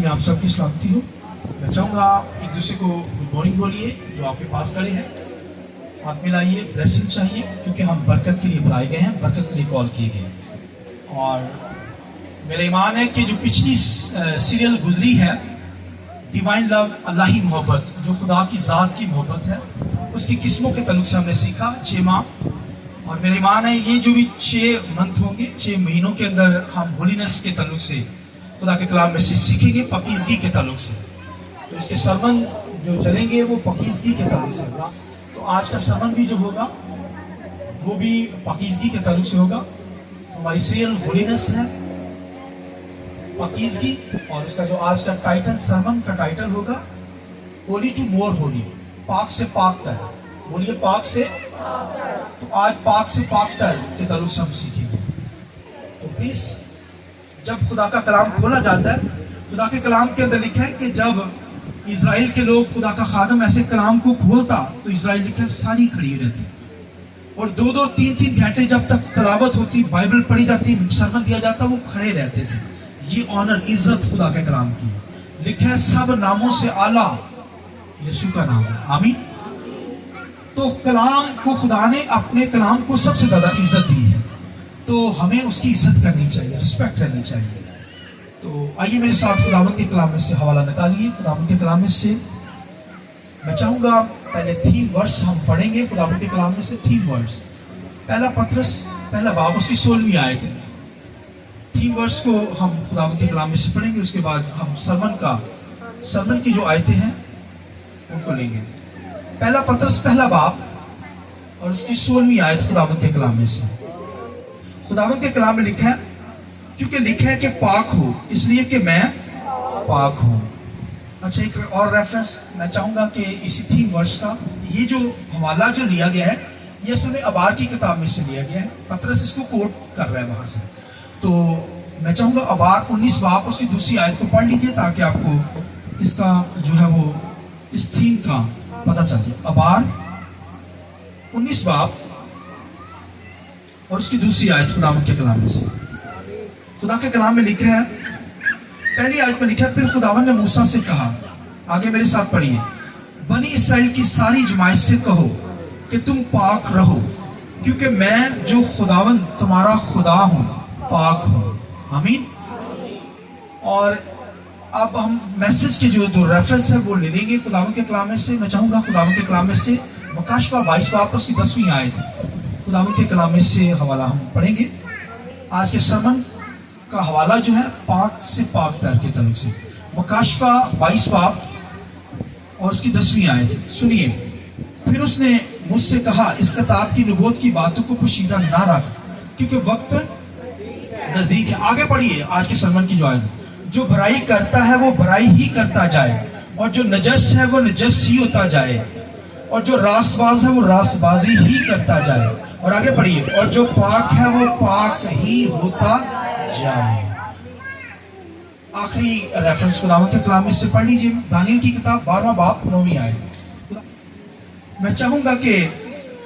में आप सबकी सलामती हो। मैं चाहूँगा एक दूसरे को गुड मॉर्निंग बोलिए, जो आपके पास खड़े हैं हाथ मिलाइए, ब्लेसिंग चाहिए, क्योंकि हम बरकत के लिए बुलाए गए हैं, बरकत के लिए कॉल किए गए हैं। और मेरा ईमान है कि जो पिछली सीरियल गुजरी है डिवाइन लव, अल्लाही मोहब्बत, जो खुदा की ज़ात की मोहब्बत है, उसकी किस्मों के तल्लुक से हमने सीखा 6 माह। और मेरा ईमान है ये जो भी 6 मंथ होंगे, 6 महीनों के अंदर हम होलीनेस के तल्लुक से खुदा के कलाम में से सीखेंगे, पकीज़गी के तल्लुक से। तो इसके सरमन जो चलेंगे वो पकीज़गी के तल्लुक से होगा। तो आज का सरमन भी जो होगा वो भी पकीज़गी के तल्लुक से होगा। तो हमारी सीरियल होलीनेस है, पकीज़गी, और उसका जो आज का टाइटल, सरमन का टाइटल होगा होली टू मोर होली, पाक से पाक तर। बोलिए पाक से। तो आज पाक से पाक तर के तल्लुक से हम सीखेंगे। तो प्लीज, जब खुदा का कलाम खोला जाता है, खुदा के कलाम के अंदर लिखा है कि जब इजराइल के लोग, खुदा का खादम ऐसे कलाम को खोलता तो इजराइल लिखा सारी खड़ी रहती, और 2-2, 3-3 घंटे जब तक तलावत होती, बाइबल पढ़ी जाती, सरमन दिया जाता, वो खड़े रहते थे। ये ऑनर, इज्जत खुदा के कलाम की है। लिखा है सब नामों से आला यीशु का नाम है। आमीन। तो कलाम को, खुदा ने अपने कलाम को सबसे ज्यादा इज्जत दी है, तो हमें उसकी इज्जत करनी चाहिए, रिस्पेक्ट करनी चाहिए। तो आइए मेरे साथ खुदावंद के कलाम में से हवाला निकालिए। खुदावंद के कलाम में से मैं चाहूंगा पहले 3 वर्स हम पढ़ेंगे। खुदावंद के कलाम में से 3 वर्स। पहला पत्रस, पहला बाब, उसकी 16वीं आयत है। 3 वर्स को हम खुदावंद के कलाम में से पढ़ेंगे। उसके बाद हम सरमन की जो आयतें हैं उनको लेंगे। पहला पत्रस, पहला बाब, और उसकी 16वीं आयत खुदावंद के कलाम में से। खुदावंद के कलाम में लिखा है, क्योंकि लिखा है कि पाक हो इसलिए कि मैं पाक हूं। अच्छा, एक और रेफरेंस मैं चाहूंगा कि इसी 3 वर्ष का, ये जो हवाला जो लिया गया है, ये असल में अबार की किताब में से लिया गया है। पत्रस इसको कोट कर रहा है वहां से। तो मैं चाहूंगा अबार 19 बाब, उसकी दूसरी आयत को पढ़ लीजिए, ताकि आपको इसका जो है वो इस थीम का पता चल जाए। अबार 19 बाब और उसकी दूसरी आयत खुदावंद के कलाम में से। खुदा के कलाम में लिखा है, पहली आयत में लिखा है, फिर खुदावंद ने मूसा से कहा, आगे मेरे साथ पढ़िए, बनी इसराइल की सारी जमात से कहो कि तुम पाक रहो, क्योंकि मैं जो खुदावंद तुम्हारा खुदा हूं पाक हूं। आमीन। और अब हम मैसेज के जो 2 रेफरेंस है वो ले लेंगे खुदावंद के कलाम में से। मैं चाहूंगा खुदावंद के कलाम में से मुकाशवा 22 बाब उसकी 10वीं आयत, खुदावंद के कलाम में से हवाला हम पढ़ेंगे। आज के सरमन का हवाला जो है पाक से पाक तर के तल्लुक से। मुकाशवा 22 बाब और उसकी 10वीं आयत सुनिए। फिर उसने मुझसे कहा, इस किताब की नबूवत की बातों को पोशीदा ना रख, क्योंकि वक्त नजदीक है। आगे पढ़िए आज के सरमन की जो आयत, जो बुराई करता है वो बुराई ही करता जाए, और जो नजस है वो नजस ही होता जाए, और जो रास्तबाज है वो रास्तबाजी ही करता जाए। और आगे पढ़िए, और जो पाक है वो पाक ही होता जाए। आखिरी रेफरेंस खुदावंद के कलाम में से पढ़ लीजिए, दानियल की किताब 12वां बाब 9वीं आयत। मैं चाहूंगा कि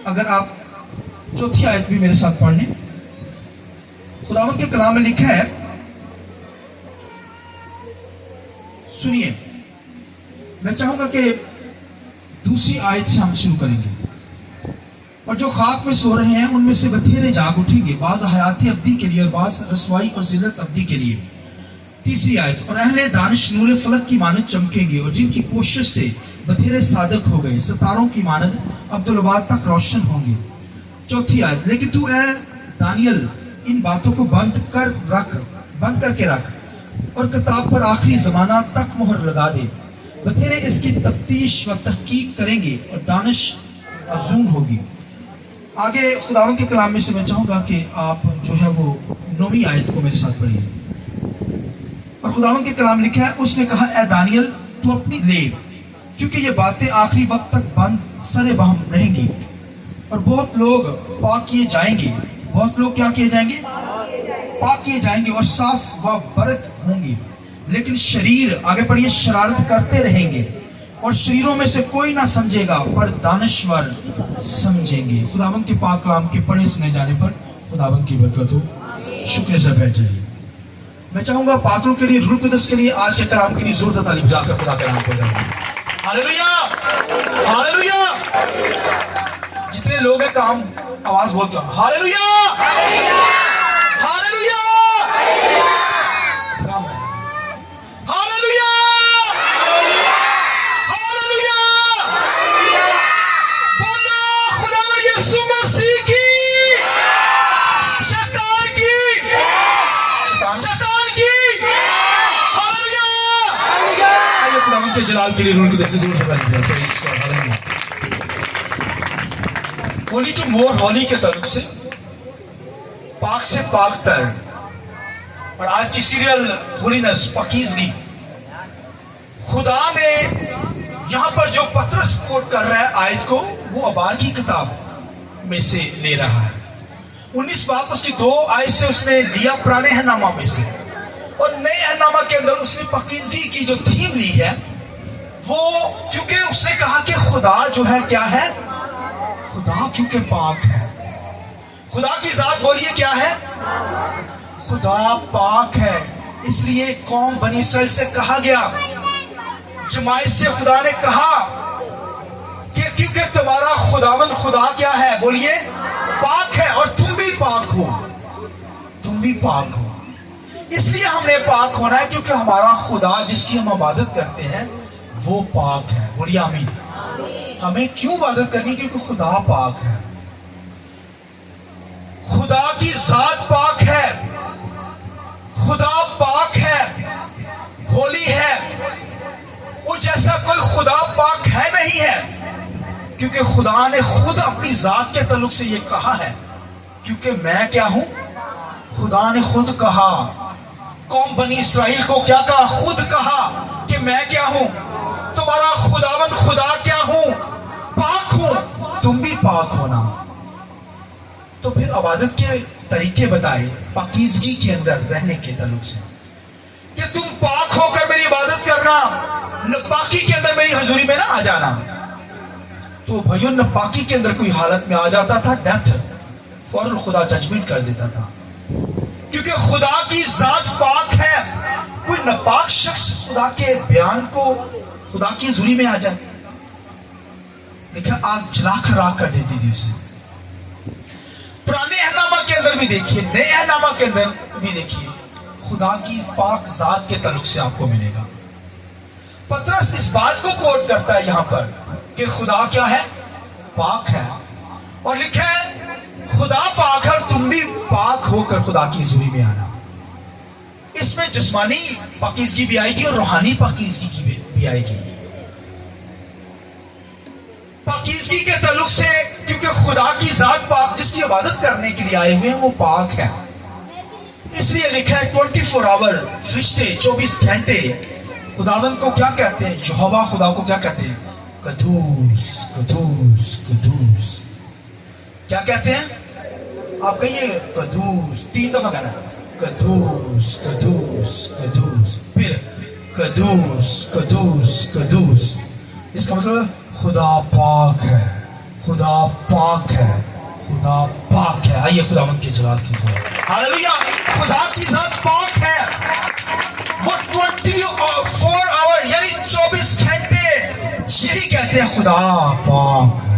अगर आप 4थी आयत भी मेरे साथ पढ़ लें। खुदावंद के कलाम में लिखा है, सुनिए, मैं चाहूंगा कि दूसरी आयत से हम शुरू करेंगे। और जो खाक में सो रहे हैं उनमें से बथेरे जाग उठेंगे, बाज हयात अब्दी के लिए और बाज रसवाई और जिल्लत अब्दी के लिए। तीसरी आयत, और अहले दानिश नूर फलक की मानद चमकेंगे, और जिनकी कोशिश से बथेरे सादक हो गए सितारों की मानद अब्दुलबाद तक रोशन होंगे। चौथी आयत, लेकिन तू ए दानियल इन बातों को बंद करके रख, और किताब पर आखिरी जमाना तक मोहर लगा दे। बथेरे इसकी तफ्तीश व तहकीक करेंगे, और दानिश अफजून होगी। आगे खुदावंद के कलाम में से मैं चाहूंगा कि आप जो है वो 9वीं आयत को मेरे साथ पढ़िए। और खुदावंद के कलाम लिखा है, उसने कहा, ए दानियल तू अपनी ले, क्योंकि ये बातें आखिरी वक्त तक बंद सरे बहम रहेंगी, और बहुत लोग पाक किए जाएंगे। बहुत लोग क्या किए जाएंगे? पाक किए जाएंगे, और साफ व बरक होंगे, लेकिन शरीर, आगे पढ़िए, शरारत करते रहेंगे, और शरीरों में से कोई ना समझेगा, पर दानश्वर समझेंगे। खुदावंद के पाक कलाम के पढ़े सुने जाने पर खुदावंद की बरकत हो। शुक्र से बैठ जाइए। میں چاہوں گا پاکروں کے لیے، روح القدس کے لیے آج کے کلام کے لیے زور تعالی بجا کر خدا کے نام کو جائیں. Hallelujah hallelujah. جتنے لوگ ہیں کام آواز بہت کم. ہاللویا ہاللویا. کام ہے. ہاللویا ہاللویا. بولو خداوند یسوع مسیح کی. شیطان کی کے جلال کے لیے روح القدس سے ضرور خدا. ہولی ٹو مور ہولی کے تعلق سے پاک سے پاک تر، اور آج کی سیریل ہولینس پاکیزگی، خدا نے یہاں پر جو پطرس کوٹ کر رہا ہے آیت کو، وہ ابار کی کتاب میں سے لے رہا ہے. 19 باب اس کی 2 آیت سے اس نے لیا پرانے اہنامہ میں سے، اور نئے اہنامہ کے اندر اس نے پاکیزگی کی جو تھیم لی ہے وہ، کیونکہ اس نے کہا کہ خدا جو ہے کیا ہے؟ خدا کیونکہ پاک ہے. خدا کی ذات بولیے کیا ہے؟ خدا پاک ہے. اس لیے قوم بنی اسرائیل سے کہا گیا، جماعت سے خدا نے کہا کہ کیونکہ تمہارا خداوند خدا کیا ہے؟ بولیے پاک ہے، اور تم بھی پاک ہو. تم بھی پاک ہو. اس لیے ہم نے پاک ہونا ہے کیونکہ ہمارا خدا جس کی ہم عبادت کرتے ہیں وہ پاک ہے. بولیے آمین. ہمیں کیوں عبادت کرنی؟ کیونکہ خدا پاک ہے. خدا کی ذات پاک ہے. خدا پاک ہے، ہولی ہے. وہ جیسا کوئی خدا پاک ہے نہیں ہے، کیونکہ خدا نے خود اپنی ذات کے تعلق سے یہ کہا ہے، کیونکہ میں کیا ہوں؟ خدا نے خود کہا. قوم بنی اسرائیل کو کیا کہا؟ خود کہا کہ میں کیا ہوں؟ تمہارا خداوند خدا کیا ہوں؟ پاک ہوں. تم بھی پاک ہونا. تو پھر عبادت کے طریقے بتائے پاکیزگی کے اندر رہنے کے تعلق سے، کہ تم پاک ہو کر میری عبادت کرنا، ناپاکی کے اندر میری حضوری میں نہ آ جانا. تو بھائیوں، ناپاکی کے اندر کوئی حالت میں آ جاتا تھا، ڈیتھ، فوراً خدا ججمنٹ کر دیتا تھا. کیونکہ خدا کی ذات پاک ہے. کوئی ناپاک شخص خدا کے بیان کو، خدا کی حضوری میں آ جائے، لیکن آگ جلا کر راکھ کر دیتی تھی اسے. پرانے اہنامہ کے اندر بھی دیکھیے، نئے اہنامہ کے اندر بھی دیکھیے، خدا کی پاک ذات کے تعلق سے آپ کو ملے گا. پطرس اس بات کو کوٹ کرتا ہے یہاں پر کہ خدا کیا ہے؟ پاک ہے. اور لکھا ہے خدا پاک ہے اور تم بھی پاک ہو کر خدا کی حضوری میں آنا. اس میں جسمانی پاکیزگی بھی آئے گی اور روحانی پاکیزگی کی بھی آئے گی. پاکیزگی کے تعلق سے، کیونکہ خدا کی ذات پاک، جس کی عبادت کرنے کے لیے آئے ہوئے ہیں وہ پاک ہے. اس لیے لکھا ہے 24 آور، فرشتے 24 گھنٹے خداوند کو کیا کہتے ہیں؟ یہوہ خدا کو کیا کہتے ہیں؟ قدوس قدوس قدوس. کیا کہتے ہیں؟ آپ کہیے قدوس. 3 دفعہ کہنا ہے قدوس قدوس قدوس. پھر قدوس قدوس قدوس. اس کا مطلب ہے خدا پاک ہے، خدا پاک ہے، خدا پاک ہے. آئیے خداوند کے جلال کی ذات. ہاللویا. خدا کی ذات پاک ہے. وہ 24 آور یعنی 24 گھنٹے یہی کہتے ہیں خدا پاک ہے.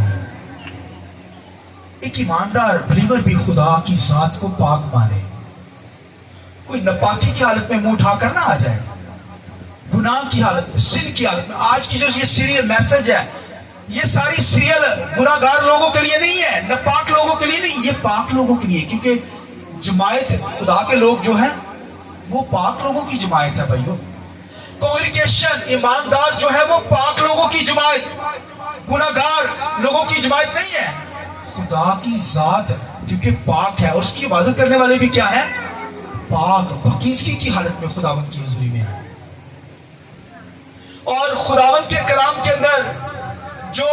ایک ایماندار بلیور بھی خدا کی ذات کو پاک مانے. کوئی ناپاکی کی حالت میں منہ اٹھا کر نہ آ جائے، گناہ کی حالت میں، سن کی حالت میں. آج کی جو یہ سیریل میسج ہے، یہ ساری سیریل گناہ گار لوگوں کے لیے نہیں ہے، ناپاک لوگوں کے لیے نہیں، یہ پاک لوگوں کے لیے. کیونکہ جماعت خدا کے لوگ جو ہیں وہ پاک لوگوں کی جماعت ہے بھائیوں. کانگریگیشن، ایماندار جو ہے وہ پاک لوگوں کی جماعت، گناہ گار لوگوں کی جماعت نہیں ہے. خدا کی ذات ہے کیونکہ پاک ہے، اور اس کی عبادت کرنے والے بھی کیا ہے؟ پاک. پاکیزگی کی حالت میں خداوند کی حضوری میں ہے. اور خداوند کے کلام کے اندر جو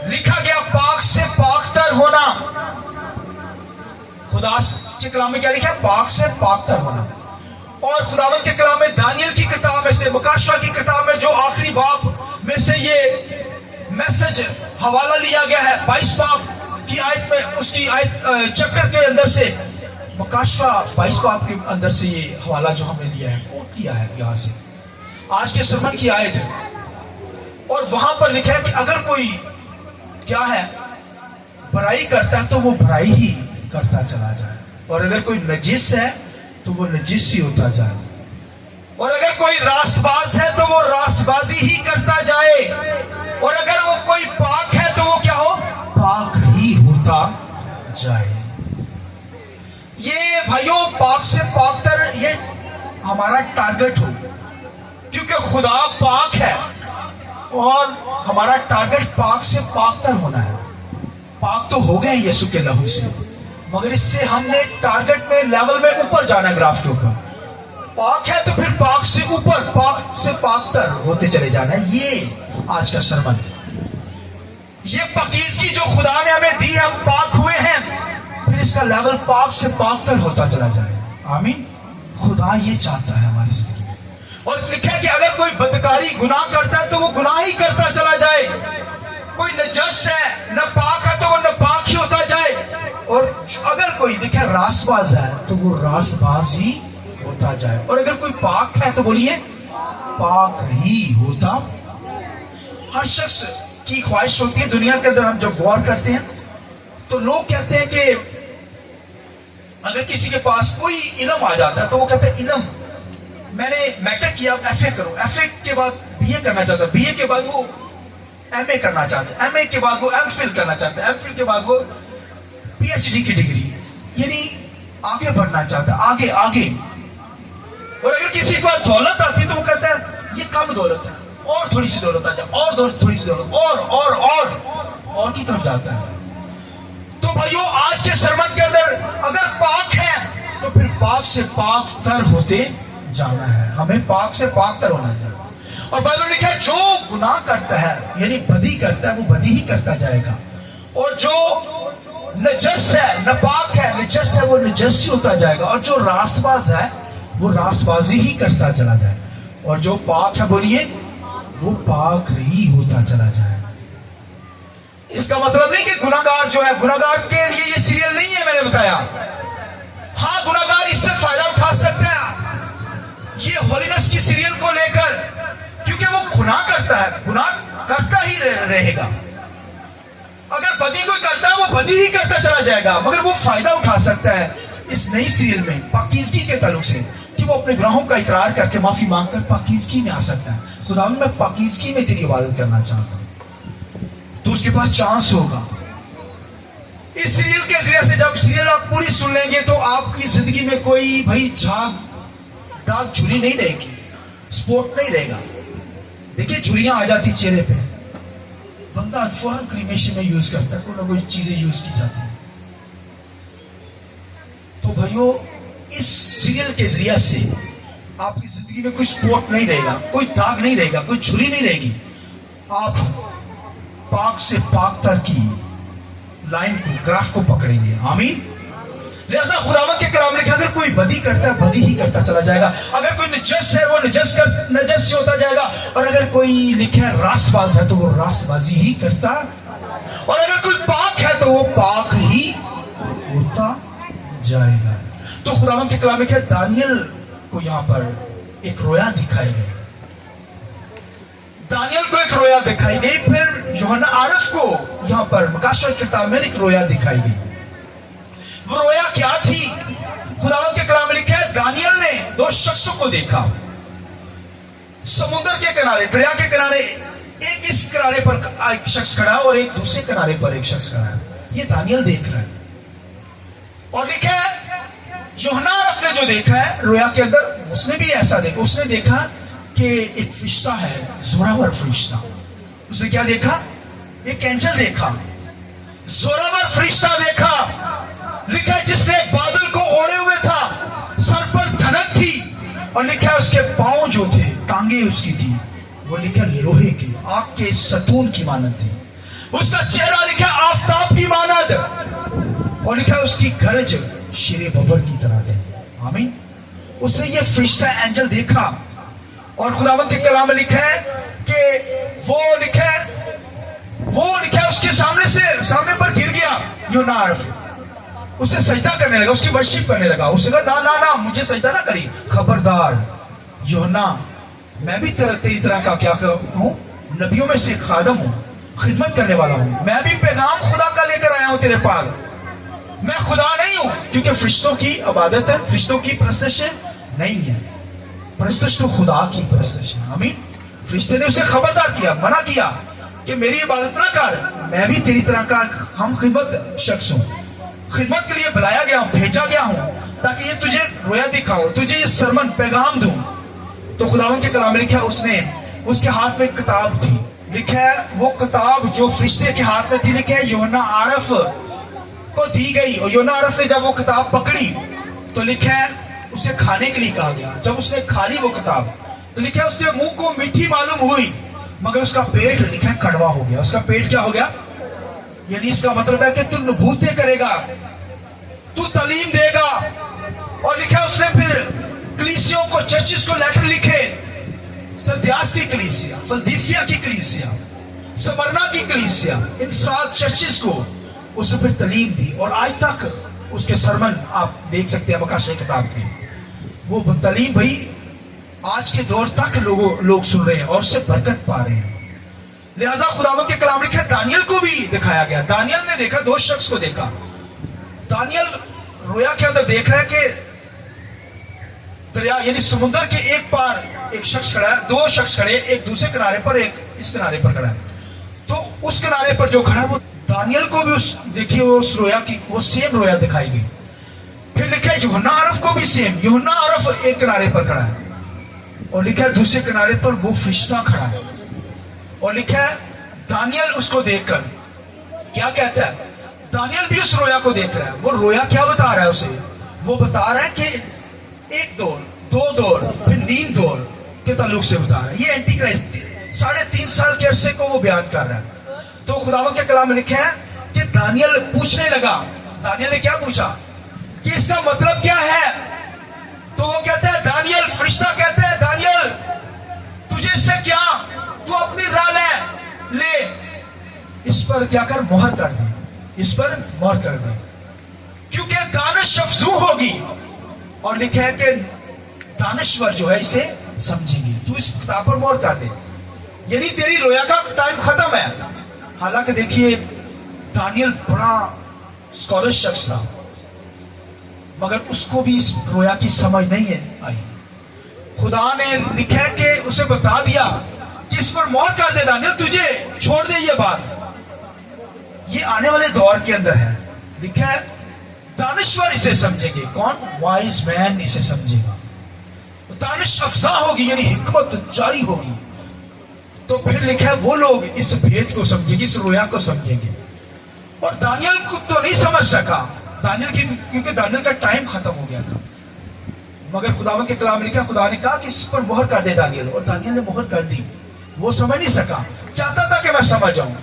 لکھا گیا پاک سے پاک تر ہونا، خدا کے کلام میں کیا لکھا ہے؟ پاک سے پاک تر ہونا. اور خداوند کے کلام میں دانیل کی کتاب میں سے، مکاشفہ کی کتاب میں جو آخری باب میں سے یہ میسج حوالہ لیا گیا ہے، 22 باب کی آیت میں، اس کی آیت چیپٹر کے اندر سے मकाशवा 22 बाब के अंदर से ये हवाला जो हमने लिया है, कोट किया है यहाँ से, आज के सरमन की आयत है। और वहां पर लिखा है कि अगर कोई क्या है बुराई करता है तो वो बुराई ही करता चला जाए, और अगर कोई नजिस है तो वो नजिस ही होता जाए, और अगर कोई रास्तबाज है तो वो रास्तबाजी ही करता जाए, और अगर वो कोई पाक है तो वो क्या हो, पाक ही होता जाए। ये भाइयों पाक से पाक तर ये हमारा टारगेट हो, क्योंकि खुदा पाक है और हमारा टारगेट पाक से पाक तर होना है। पाक तो हो गए यीशु के लहू से, मगर इससे हमने टारगेट में लेवल में ऊपर जाना है, ग्राफ के ऊपर। पाक है तो फिर पाक से ऊपर, पाक से पाक तर होते चले जाना है। ये आज का सरमन, ये पाकीज़गी जो खुदा ने हमें दी, हम पाक हुए हैं, फिर इसका लेवल पाक से पाक तर होता चला जाए। आमीन। खुदा ये चाहता है हमारी जिंदगी में। और लिखा है कि अगर कोई बदकारी गुनाह करता है तो वो गुनाह ही करता चला जाए। कोई नजस है, न पाक है तो वो न पाक ही होता जाए, और अगर कोई लिखा रास्तबाज है तो वो रास्तबाज ही होता जाए, और अगर कोई पाक है तो बोलिए पाक ही होता। हर शख्स की ख्वाहिश होती है दुनिया के अंदर, हम जब गौर करते हैं तो लोग कहते हैं कि अगर किसी के पास कोई इल्म आ जाता है तो वो कहता है इल्म, मैंने मैट्रिक किया, एफए करो, एफए के बाद बीए करना चाहता है, बीए के बाद वो एमए करना चाहता है, एमए के बाद वो एमफिल करना चाहता है, एमफिल के बाद वो पीएचडी की डिग्री, यानी आगे बढ़ना चाहता है, आगे आगे। और अगर किसी को दौलत आती है तो वो कहता है ये कम दौलत है, और थोड़ी सी दौलत आ जाए, और थोड़ी सी दौलत, और की तरफ जाता है। तो भाइयों आज के सरमन के अंदर अगर पाक है तो फिर पाक से पाक तर होते जाना है, हमें पाक से पाक तर होना चाहिए। और बाइबल में लिखा है जो गुनाह करता है यानी बदी करता है वो बदी ही करता जाएगा, और जो नजस है, नापाक है, नजस है, वो नजस ही होता जाएगा, और जो रास्तबाज है वो रास्तबाजी ही करता चला जाए, और जो पाक है बोलिए वो पाक ही होता चला जाए। इसका मतलब नहीं कि गुनाहगार जो है, गुनाहगार के लिए ये सीरियल नहीं है, मैंने बताया। हाँ, गुनाहगार इससे फायदा उठा सकते हैं ये होलीनेस की सीरियल को लेकर, क्योंकि वो गुनाह करता है, गुनाह करता ही रहेगा। अगर बदी कोई करता है वो बदी ही करता चला जाएगा, मगर वो फायदा उठा सकता है इस नई सीरियल में पाकीज़गी के ताल्लुक से, कि वो अपने गुनाहों का इकरार करके माफी मांगकर पाकीज़गी में आ सकता है। खुदा मैं पाकीज़गी में तेरी इबादत करना चाहता हूं, तो उसके पास चांस होगा। इस सीरियल के जरिए से जब सीरियल आप पूरी सुन लेंगे तो आपकी जिंदगी में कोई भाई झाग दाग झुर्री नहीं रहेगी, स्पॉट नहीं रहेगा। देखिए झुर्रियां आ जाती चेहरे पे, बंदा फौरन क्रीमेशन में यूज करता है, कोई ना कोई चीजें यूज की जाती है। तो भाइयों इस सीरियल के जरिए से आपकी जिंदगी में कोई स्पॉट नहीं रहेगा, कोई दाग नहीं रहेगा, कोई झुर्री नहीं रहेगी। आप पाक से पाक तर की लाइन को, ग्राफ को पकड़ेंगे। आमीन। लिहाजा खुदावंद के कलाम में लिखा अगर कोई बदी करता है बदी ही करता चला जाएगा, अगर कोई नजस है वो नजस से होता जाएगा, और अगर कोई लिखा है रास्तबाज है तो वो रास्तबाजी ही करता, और अगर कोई पाक है तो वो पाक ही होता जाएगा। तो खुदावंद के कलाम में लिखा दानियल को यहाँ पर एक रोया दिखाई गई, दानियल को एक रोया दिखाई गई, फिर यूहन्ना आरफ को यहाँ पर मकाशवा की किताब में एक रोया दिखाई गई। वो रोया क्या थी? खुदावंद के कलाम में लिखा है दानियल ने दो शख्सों को देखा, समुद्र के किनारे, दरिया के किनारे, एक इस किनारे पर एक शख्स खड़ा है और एक दूसरे किनारे पर एक शख्स खड़ा है। ये दानियल देख रहा है, और लिखा है यूहन्ना आरफ ने जो देखा है रोया के अंदर, उसने भी ऐसा देखा। उसने देखा कि एक फरिश्ता है, जोरावर फरिश्ता। उसने क्या देखा? एक एंजल देखा, जोरावर फरिश्ता देखा। लिखा है जिसने बादल को ओढ़े हुए था, सर पर धनक थी, और लिखा है उसके पांव जो थे, टांगे उसकी थी, वो लिखा लोहे के, आग के सतून की मानद थी। उसका चेहरा लिखा आफताब की मानद, और लिखा है उसकी गरज शेरे बबर की तरह थी। आमीन। उसने ये फरिश्ता एंजल देखा, और खुदावंद के कलाम में लिखा है कि वो लिखा है उसके सामने पर गिर गया यूहन्ना आरफ, اسے سجدہ کرنے لگا, اس کی ورشپ کرنے لگا. اس نے کہا نا نا نا, مجھے سجدہ نہ کری. خبردار یوحنا, میں بھی تیری طرح کا کیا ہوں, نبیوں میں سے ایک خادم ہوں, خدمت کرنے والا ہوں. میں بھی پیغام خدا کا لے کر آیا ہوں تیرے پاس. میں خدا نہیں ہوں, کیونکہ فرشتوں کی عبادت ہے, فرشتوں کی پرستش نہیں ہے. پرستش تو خدا کی پرستش ہے. آمین. فرشتے نے اسے خبردار کیا, منع کیا کہ میری عبادت نہ کر, میں بھی تیری طرح کا ہم خدمت شخص ہوں. خدمت کے لیے بلایا گیا ہوں, بھیجا گیا ہوں, تاکہ یہ تجھے رویا دکھاؤں, تجھے یہ سرمن پیغام دوں. تو خداوند کے کلام میں لکھا ہے, اس نے اس کے ہاتھ میں ایک کتاب تھی. لکھا ہے وہ کتاب جو فرشتے کے ہاتھ میں تھی, لکھا ہے یوحنا عارف کو دی گئی. اور یوحنا عارف نے جب وہ کتاب پکڑی تو لکھا ہے اسے کھانے کے لیے کہا گیا. جب اس نے کھا لی وہ کتاب تو لکھا ہے اس کے منہ کو میٹھی معلوم ہوئی, مگر اس کا پیٹ لکھا ہے کڑوا ہو گیا. اس کا پیٹ کیا ہو گیا؟ یعنی اس کا مطلب ہے کہ تو نبوتیں کرے گا, تو تعلیم دے گا. اور لکھا ہے اس نے پھر کلیسیوں کو, چرچز کو لیٹر لکھے. سردیاس کی کلیسیا, فلدیفیا کی کلیسیا, سمرنا کی کلیسیا, ان 7 چرچز کو اس نے پھر تعلیم دی. اور آج تک اس کے سرمن آپ دیکھ سکتے ہیں مکاشفہ کتاب کے. وہ تعلیم بھائی آج کے دور تک لوگ سن رہے ہیں اور اس سے برکت پا رہے ہیں. لہذا خداوند کے کلام لکھا ہے دانیل کو بھی دکھایا گیا. دانیل نے دیکھا, 2 شخص کو دیکھا. دانیل رویا کے اندر دیکھ رہا ہے کہ دریا یعنی سمندر کے ایک پار ایک شخص کھڑا ہے, 2 شخص کھڑے, ایک دوسرے کنارے پر, ایک اس کنارے پر کھڑا ہے. تو اس کنارے پر جو کھڑا ہے وہ دانیل کو بھی دیکھیے وہ اس رویا کی وہ سیم رویا دکھائی گئی. پھر لکھا ہے یوحنا عارف کو بھی سیم. یوحنا عارف ایک کنارے پر کھڑا ہے اور لکھا ہے دوسرے کنارے پر وہ فرشتہ کھڑا ہے. اور لکھا ہے دانیل اس کو دیکھ کر کیا کہتا ہے, دانیل بھی اس رویا کو دیکھ رہا ہے. وہ رویا کیا بتا رہا ہے اسے؟ وہ بتا رہا ہے کہ 1 دور, 2 دور, پھر نیند دور کے تعلق سے بتا رہا ہے. یہ اینٹی کرائسٹ 3.5 سال کے عرصے کو وہ بیان کر رہا ہے. تو خداوند کے کلام میں لکھا ہے کہ دانیل پوچھنے لگا. دانیل نے کیا پوچھا کہ اس کا مطلب کیا ہے؟ تو وہ کہتا ہے دانیل, فرشتہ کہتا ہے دانیل تجھے اس سے کیا, تو اپنی راہ لے, اس پر کیا کر, مہر کر دے, اس پر مہر کر دے, کیونکہ دانش افزوں ہوگی. اور لکھا ہے کہ دانشور جو ہے اسے سمجھیں گے, تو اس کتاب پر مہر کر دے. یعنی تیری رویا کا ٹائم ختم ہے. حالانکہ دیکھیے دانیل بڑا اسکالر شخص تھا, مگر اس کو بھی اس رویا کی سمجھ نہیں آئی. خدا نے لکھا ہے کہ اسے بتا دیا کہ اس پر مہر کر دے دانیل, تجھے چھوڑ دے یہ بات. یہ آنے والے دور کے اندر ہے. لکھا ہے دانشور اسے سمجھیں گے. کون؟ وائز مین اسے سمجھے گا. دانش افزا ہوگی یعنی حکمت جاری ہوگی. تو پھر لکھا ہے وہ لوگ اس بھید کو سمجھیں گے, اس رویا کو سمجھیں گے. اور دانیل کو تو نہیں سمجھ سکا دانیل کی, کیونکہ دانیل کا ٹائم ختم ہو گیا تھا. مگر خداوند کے کلام میں لکھا خدا نے کہا کہ اس پر مہر کر دے دانیل, اور دانیل نے مہر کر دی. وہ سمجھ نہیں سکا, چاہتا تھا کہ میں سمجھ جاؤں.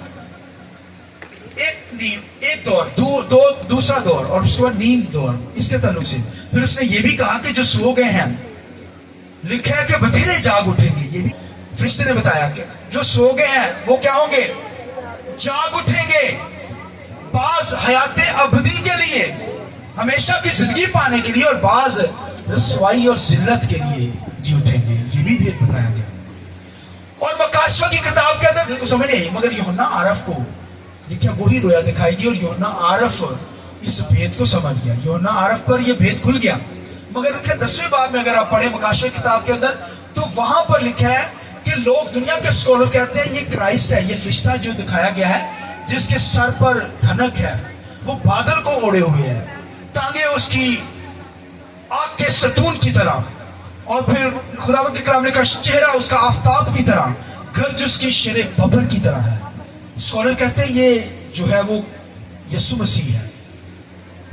ایک دور, دوسرا دور, اور اس کے بعد نیند دور. اس کے تعلق سے پھر اس نے یہ بھی کہا کہ جو سو گئے ہیں, لکھا ہے کہ بتھیرے جاگ اٹھیں گے. یہ بھی فرشتے نے بتایا کہ جو سو گئے ہیں وہ کیا ہوں گے, جاگ اٹھیں گے. بعض حیات ابدی کے لیے, ہمیشہ کی زندگی پانے کے لیے, اور بعض رسوائی اور ذلت کے لیے جی اٹھیں گے. یہ بھی بھید بتایا گیا. اور مکاشفہ کی کتاب کے اندر کو سمجھ نہیں, مگر یوحنا عارف کو دیکھیں وہی رویا دکھائی دی, اور یوحنا عارف اس بھید کو سمجھ گیا. یوحنا عارف پر یہ بھید کھل گیا. مگر لکھا 10ویں باب میں اگر آپ پڑھیں مکاشفہ کتاب کے اندر, تو وہاں پر لکھا ہے کہ لوگ, دنیا کے اسکالر کہتے ہیں یہ کرائسٹ ہے, یہ فرشتہ جو دکھایا گیا ہے جس کے سر پر دھنک ہے, وہ بادل کو اوڑے ہوئے ہے, ٹانگیں اس کی آگ کے ستون کی طرح, اور پھر خداوند کے کلام نے کہا چہرہ اس کا آفتاب کی طرح, گرج اس کی شیر ببر کی طرح ہے. اسکالر کہتے ہیں یہ جو ہے وہ یسوع مسیح ہے.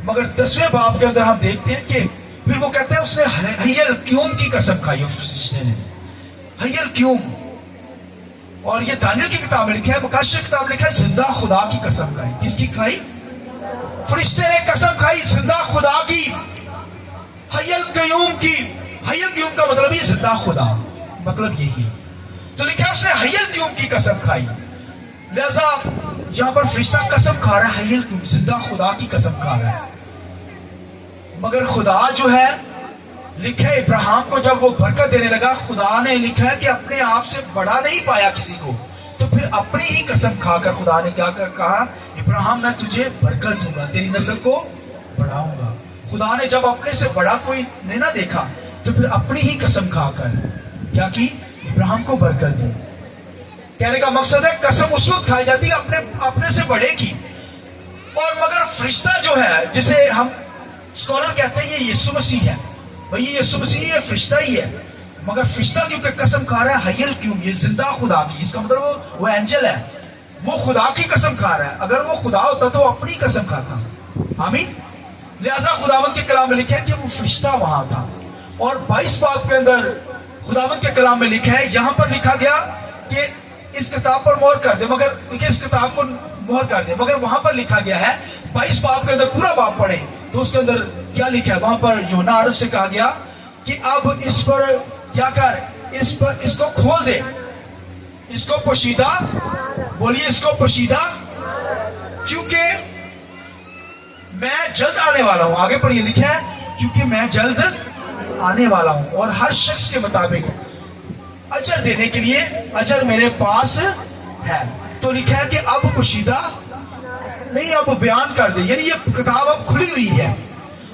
مگر 10ویں باب کے اندر ہم دیکھتے ہیں کہ پھر وہ کہتے ہیں اس نے حیل کیوم کی قسم کھائی, حیل کیوم. اور یہ دانیل کی کتاب میں لکھا ہے, مکاشفہ کی کتاب میں لکھا ہے زندہ خدا کی قسم کھائی. کس کی کھائی؟ فرشتے نے قسم کھائی زندہ خدا کی, حیل قیوم کی. حیل قیوم کا مطلب یہ زندہ خدا, مطلب یہی ہے. تو لکھا ہے اس نے حیل قیوم کی قسم کھائی. لہذا یہاں پر فرشتہ قسم کھا رہا ہے حیل قیوم, زندہ خدا کی قسم کھا رہا ہے. मगर खुदा जो है, लिखा है इब्राहिम को जब वो बरकत देने लगा, खुदा ने लिखा है कि अपने आप से बड़ा नहीं पाया किसी को, तो फिर अपनी ही कसम खाकर खुदा ने क्या कहा, इब्राहिम मैं तुझे बरकत दूंगा, तेरी नस्ल को बढ़ाऊंगा। खुदा ने जब अपने से बड़ा कोई नहीं ना देखा, तो फिर अपनी ही कसम खाकर क्या की, इब्राहिम को बरकत दी। कहने का मकसद है कसम उस वक्त खाई जाती है अपने से बड़े की। और मगर फरिश्ता जो है, जिसे हम स्कॉलर कहते हैं ये यीशु मसीह है, भाई ये यीशु मसीह ये फरिश्ता ही है, मगर फरिश्ता क्योंकि कसम खा रहा है हय्यल क्यों, ये जिंदा खुदा की, इसका मतलब वो एंजल है, वो खुदा की कसम खा रहा है। अगर वो खुदा होता तो अपनी कसम खाता। आमीन। लिहाजा खुदावंद के कलाम में लिखा है कि वो फरिश्ता वहां था। और 22 बाब के अंदर खुदावंद के कलाम में लिखा है, यहां पर लिखा गया कि इस किताब पर मोहर कर दे, मगर देखिए इस किताब को मोहर कर दे, मगर वहां पर लिखा गया है 22 बाब के अंदर, पूरा बाब पढ़े तो उसके अंदर क्या लिखा है, वहां पर यूहन्ना आरफ से कहा गया कि अब इस पर क्या कर, इस पर इसको खोल दे, इसको पोशीदा, बोलिए इसको पोशीदा, क्योंकि मैं जल्द आने वाला हूं। आगे पढ़िए, लिखा है क्योंकि मैं जल्द आने वाला हूं और हर शख्स के मुताबिक अजर देने के लिए अजर मेरे पास है। तो लिखा है कि अब पोशीदा नहीं, अब बयान कर दे, यानी ये किताब अब खुली हुई है,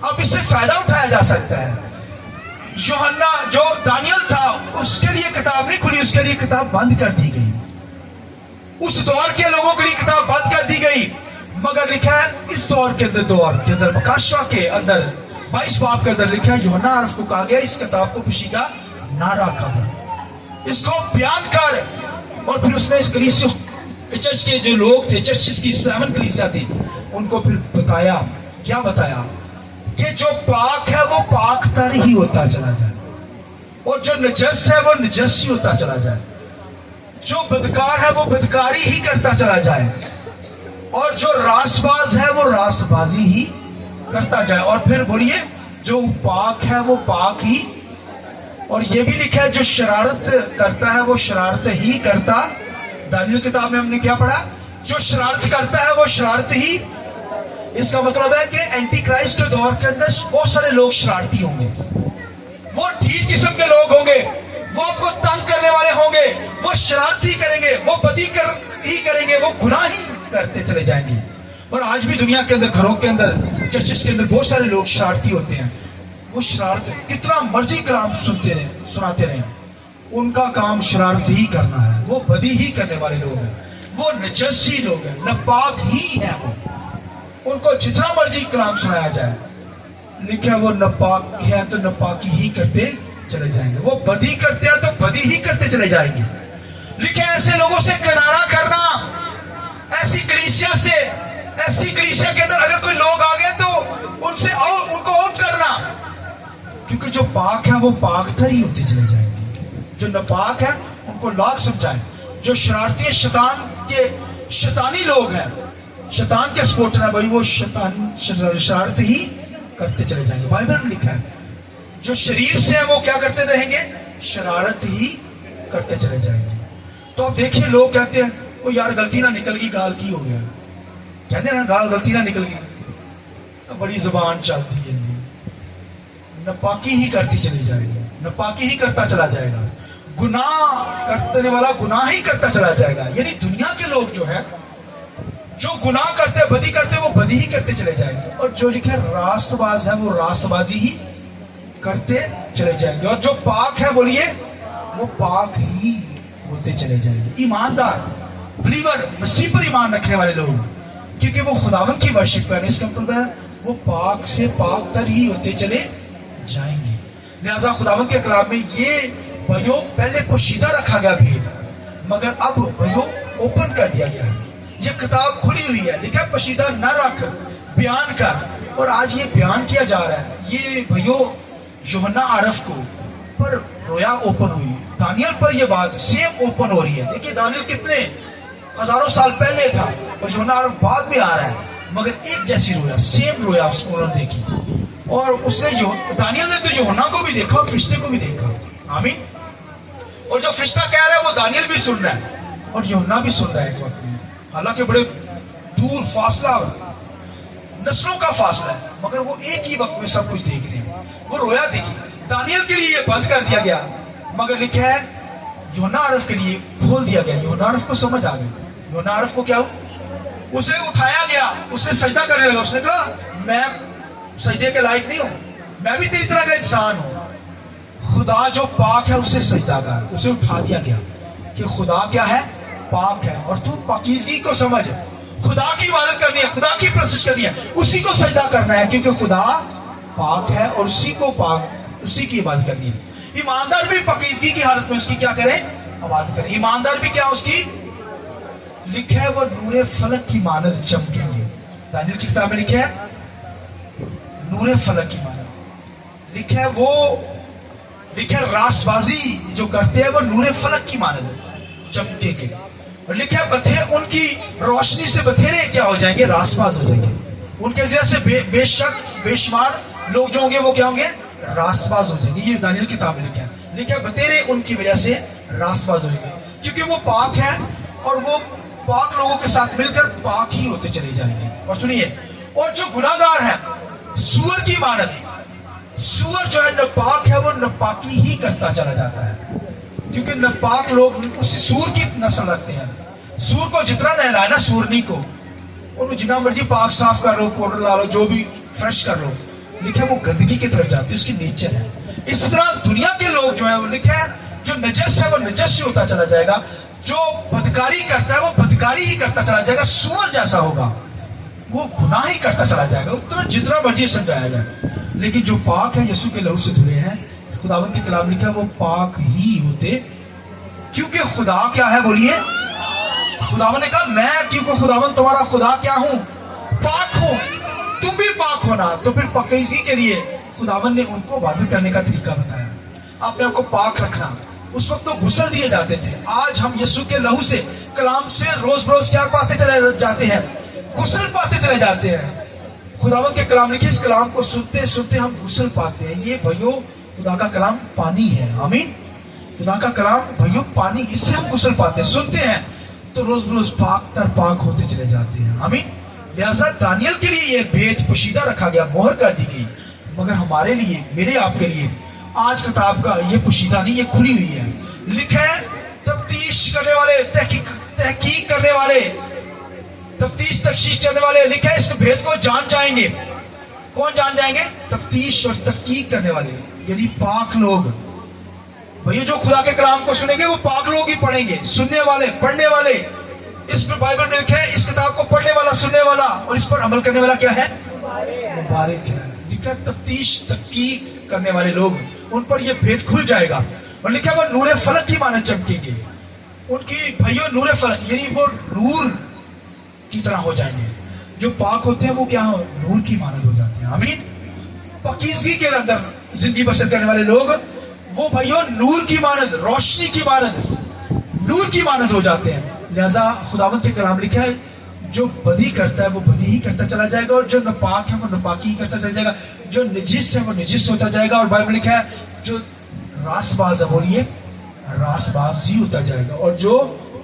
अब इससे फायदा उठाया जा सकता है। यूहन्ना जो दानियल था उसके लिए किताब नहीं खुली, उसके लिए किताब बंद कर दी गई, उस दौर के लोगों के लिए किताब बंद कर दी गई। मगर लिखा है इस दौर के अंदर मकाशवा के अंदर 22 बाब के अंदर लिखा है, यूहन्ना आरफ को कहा गया इस किताब को पोशीदा ना रखा, इसको बयान कर। और फिर उसने इस कलीसिया चर्च के जो लोग थे, चर्चिस की 7 कलीसिया थी, उनको फिर बताया, क्या बताया, कि जो पाक है वो पाक तर ही होता चला जाए, और जो नजस है वो नजस ही होता चला जाए, जो बदकार है वो बदकारी ही करता चला जाए, और जो रासबाज है वो रासबाजी ही करता जाए। और फिर बोलिए जो पाक है वो पाक ही, और ये भी लिखा है जो शरारत करता है वो शरारत ही करता। दानियल किताब में हमने क्या पढ़ा, जो शरारत करता है वो शरारत ही। इसका मतलब है कि एंटी क्राइस्ट के दौर के अंदर बहुत सारे लोग शरारती होंगे, वो ठीक किस्म के लोग होंगे, वो आपको तंग करने वाले होंगे, वो शरारत ही करेंगे, वो बदी ही करेंगे, वो गुनाह ही करते चले जाएंगे। और आज भी दुनिया के अंदर, घरों के अंदर, चर्चेस के अंदर बहुत सारे लोग शरारती होते हैं, वो शरारत कितना मर्जी कलाम सुनाते रहे, उनका काम शरारत ही करना है, वो बदी ही करने वाले लोग हैं, वो नजसी लोग हैं, नापाक ही है वो, उनको जितना मर्जी कलाम सुनाया जाए, लिखा वो नापाक है तो नापाकी ही करते चले जाएंगे, वो बदी करते हैं तो बदी ही करते चले जाएंगे। लिखा ऐसे लोगों से किनारा करना, ऐसी कलीसिया के अंदर अगर कोई लोग आ गए तो उनसे उनको आउट करना, क्योंकि जो पाक है वो पाक तर ही होते चले जाएंगे, जो नापाक है उनको लाख समझाएं। जो शरारती शैतानी लोग हैं, शैतान के सपोर्टर है भाई, वो शरारत ही करते चले जाएंगे। बाइबल में लिखा है जो शरीर से है वो क्या करते रहेंगे, शरारत ही करते चले जाएंगे। तो अब देखिए लोग कहते हैं वो यार गलती ना निकल गई, गाल की हो गया, कहते हैं ना गाल गलती ना निकल गई, बड़ी जुबान चलती है, नापाकी ही करती चली जाएगी, नापाकी ही करता चला जाएगा, गुनाह करने वाला गुनाह ही करता चला जाएगा। यानी दुनिया के लोग जो है, जो गुनाह करते बदी करते वो बदी ही करते चले जाएंगे, और जो लिखा रास्तबाज है वो रास्तबाजी ही करते चले जाएंगे, और जो पाक है बोलिए वो पाक ही होते चले जाएंगे। ईमानदार बिलीवर, मसीह पर ईमान रखने वाले लोग, क्योंकि वो खुदावन की वर्शिप कर रहे हैं, इसका मतलब है वो पाक से पाक तर ही होते चले जाएंगे। लिहाजा खुदावन के कलाम में ये भयो पहले पोशीदा रखा गया भेद, मगर अब भयो ओपन कर दिया गया है, ये किताब खुली हुई है, लिखा पोशीदा न रख, बयान कर। और आज ये बयान किया जा रहा है, ये भयो यूहन्ना आरफ को पर रोया ओपन हुई, दानियल पर ये बात सेम ओपन हो रही है। देखिए दानियल कितने हजारों साल पहले था और यूहन्ना आरफ बाद में आ रहा है, मगर एक जैसी रोया, सेम रोया उन्होंने देखी, और उसने दानियल ने तो यूहन्ना को भी देखा और फरिश्ते को भी देखा। आमीन। और जो फरिश्ता कह रहा है वो दानियल भी सुन रहा है और यूहन्ना भी सुन रहा है एक वक्त में, हालांकि बड़े दूर फासला नस्लों का फासला है, मगर वो एक ही वक्त में सब कुछ देख रहे हैं। वो रोया, देखिए दानियल के लिए ये बंद कर दिया गया, मगर लिखा है यूहन्ना अरफ के लिए खोल दिया गया। यूहन्ना अरफ को समझ आ गई। यूहन्ना अरफ को क्या हुआ, उसे उठाया गया, उसने सजदा करने लगा। उसने कहा मैं सजदे के लायक नहीं हूं, मैं भी तेरी तरह का इंसान हूं। खुदा जो पाक है उसे सजदा कर। उसे उठा दिया गया कि खुदा क्या है, पाक है, और तू पाकीज़गी को समझ, खुदा की इबादत करनी है, खुदा की प्रशंसा करनी है, उसी को सजदा करना है, क्योंकि खुदा पाक है और उसी को पाक, उसी की इबादत करनी है। ईमानदार भी पाकीज़गी की हालत में उसकी क्या करें, इबादत करें। ईमानदार भी क्या उसकी, लिखा है वो नूरे फलक की मानद चमकेंगे। दानियल की किताब में लिखा है नूरे फलक की मानद, लिखा है वो, लिखा है रासबाजी जो करते हैं वो नूरे फलक की मानद चमकेंगे। और लिखा है उनकी रोशनी से बथेरे क्या हो जाएंगे, रासबाज हो जाएंगे। उनके जरिए से बेशक बेशुमार लोग जो होंगे वो क्या होंगे, रासबाज हो जाएंगे। ये दानियल की किताब में लिखा है, लिखा है बतेरे उनकी वजह से रासबाज हो जाएंगे, क्योंकि वो पाक है और वो पाक लोगों के साथ मिलकर पाक ही होते चले जाएंगे। और सुनिए, और जो गुनाहगार है सूअर की मानद, सूअर जो है नापाक है, वो नापाकी ही करता चला जाता है, क्योंकि नापाक लोग उसी सूअर की नस्ल रखते हैं। सूअर को जितना नहलाए ना, सूअरनी को, उन्हें जितना मर्जी पाक साफ कर लो, पाउडर ला लो, जो भी फ्रेश कर लो, लिखा है वो गंदगी की तरफ जाती है, उसकी नेचर है। इस तरह दुनिया के लोग जो है वो, लिखा है जो नजस है वो नजस ही होता चला जाएगा, जो बदकारी करता है वो बदकारी ही करता चला जाएगा, सूअर जैसा होगा, वो गुनाह ही करता चला जाएगा, उतना जितना मर्जी समझाया जाए। लेकिन जो पाक है, यीशु के लहू से धुले हैं, खुदावन के कलाम लिखा है वो पाक ही होते, क्योंकि खुदा क्या है, बोलिए। खुदावन ने कहा मैं, क्योंकि खुदावन तुम्हारा खुदा क्या हूं, पाक हूं, तुम भी पाक होना। तो फिर पाकीज़गी के लिए खुदावन ने उनको इबादत करने का तरीका बताया, अपने आप को पाक रखना। उस वक्त तो गुस्ल दिए जाते थे, आज हम यीशु के लहू से, कलाम से रोज रोज क्या पाते चले जाते हैं, गुस्ल पाते चले जाते हैं। खुदावन के कलाम लिखे, इस कलाम को सुनते सुनते हम गुस्ल पाते हैं। ये भाइयों खुदा का कलाम पानी है, आमीन। खुदा का कलाम भाइयों पानी, इससे हम गुस्ल पाते हैं, सुनते हैं तो रोज रोज पाक तर पाक होते चले जाते हैं, आमीन। लिहाजा दानियल के लिए ये भेद पोशीदा रखा गया, मोहर कर दी गई, मगर हमारे लिए, मेरे आपके लिए आज किताब का ये पोशीदा नहीं, ये खुली हुई है। लिखा है तफ्तीश करने वाले, तहकीक करने वाले, तफ्तीश तफ्तीश करने वाले, लिखा है इस भेद को जान जाएंगे। कौन जान जाएंगे, तफ्तीश और तहकीक करने वाले, यानी पाक लोग। भैया जो खुदा के कलाम को सुनेंगे वो पाक लोग ही पढ़ेंगे, सुनने वाले, पढ़ने वाले। इस पर बाइबल में लिखा है इस किताब को पढ़ने वाला, सुनने वाला और इस पर अमल करने वाला क्या है, मुबारक है। लिखा है तफ्तीश तहकीक करने वाले लोग, उन पर यह भेद खुल जाएगा। और लिखा वो नूरे फलक की मानद चमकेंगे, उनकी भैया नूरे फलक, यानी वो नूर की तरह हो जाएंगे। जो पाक होते हैं वो क्या हो, नूर की मानद हो जाते हैं, आमीन। पाकीज़गी के अंदर जिंदगी बसर करने वाले लोग, वो भाइयों नूर की मानद, रोशनी की मानद, नूर की मानद हो जाते हैं। लिहाजा खुदावंद के कलाम लिखा है जो बदी करता है वो बदी ही करता चला जाएगा, और जो नापाक है वो नापाकी ही करता चला जाएगा, जो नजिस है वो नजिस होता जाएगा। और बाइबल लिखा है जो रासबाज है, बोलिए, रासबाज ही होता जाएगा, और जो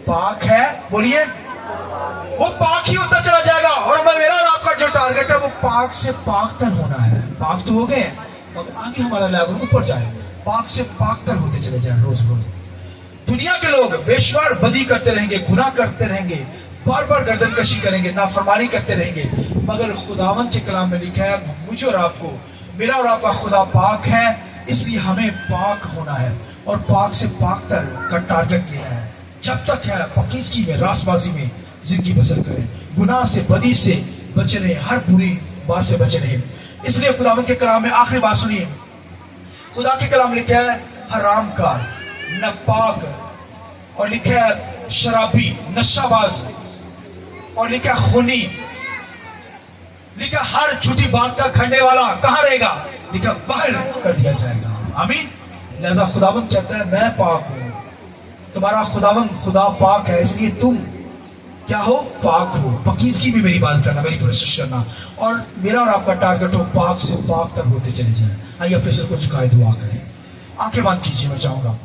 पाक है, बोलिए, वो पाक ही होता चला जाएगा। और मेरा और आपका जो टारगेट है वो पाक से पाक तर होना है। पाक तो हो गए, अब आगे हमारा लेवल ऊपर जाए, पाक से पाक तर होते चले जाए रोज रोज। दुनिया के लोग बेशुमार बदी करते रहेंगे, गुनाह करते रहेंगे, बार बार गर्दन कशी करेंगे, नाफरमानी करते रहेंगे, मगर खुदावंद के कलाम में लिखा है मुझे और आपको, मेरा और आपका खुदा पाक है, इसलिए हमें पाक होना है और पाक से पाक तर का टारगेट लेना है। जब तक है पाकीज़गी में, रासबाजी में जिंदगी बसर करें, गुनाह से, बदी से बचे रहें, हर बुरी बात से बचे रहें। इसलिए खुदावंद के कलाम में आखिरी बात सुनिए, खुदा के कलाम लिखा है हराम कार, नापाक, और लिखा है शराबी, नशाबाज, और लिखा खूनी, लिखा हर झूठी बात का खंडे वाला कहां रहेगा, लिखा बाहर कर दिया जाएगा, आमीन। लिहाजा खुदावंद कहता है मैं पाक हूं, तुम्हारा खुदावंद खुदा पाक है, इसलिए तुम क्या हो, पाक हो। पाकीज़गी में मेरी बात करना, मेरी कोशिश करना, और मेरा और आपका टारगेट हो पाक से पाक तक होते चले जाए। आइए अपने सर को झुकाए दुआ करें, आंखें बंद कीजिए, मैं चाहूंगा